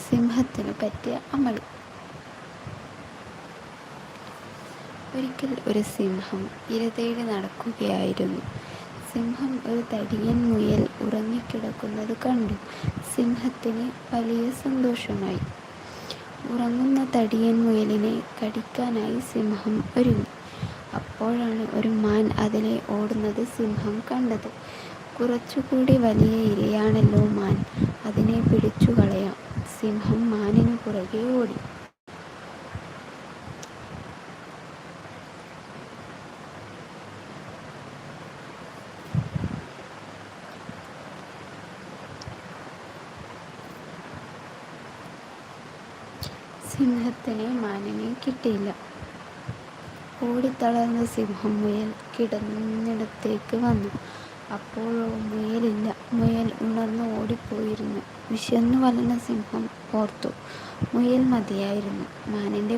സിംഹത്തിന് പറ്റിയ അമളി. ഒരിക്കൽ ഒരു സിംഹം ഇര തേടി നടക്കുകയായിരുന്നു. സിംഹം ഒരു തടിയൻ മുയൽ ഉറങ്ങിക്കിടക്കുന്നത് കണ്ടു. സിംഹത്തിന് വലിയ സന്തോഷമായി. ഉറങ്ങുന്ന തടിയൻ മുയലിനെ കടിക്കാനായി സിംഹം ഒരുങ്ങി. അപ്പോഴാണ് ഒരു മാൻ അതിലെ ഓടുന്നത് സിംഹം കണ്ടത്. കുറച്ചുകൂടി വലിയ ഇരയാണല്ലോ മാൻ, അതിനെ പിടിച്ചു കളയാം. സിംഹം മാനിനു പുറകെ ഓടി. സിംഹത്തിന് മാനിനെ കിട്ടിയില്ല. ഓടിത്തളർന്ന സിംഹം മുയൽ കിടന്നിടത്തേക്ക് വന്നു. അപ്പോഴോ മുയലില്ല. മുയൽ ഉണർന്ന് ഓടിപ്പോയിരുന്നു. വിശന്നു വലഞ്ഞ സിംഹം ഓർത്തു, മുയൽ മതിയായിരുന്നു. മാനിൻ്റെ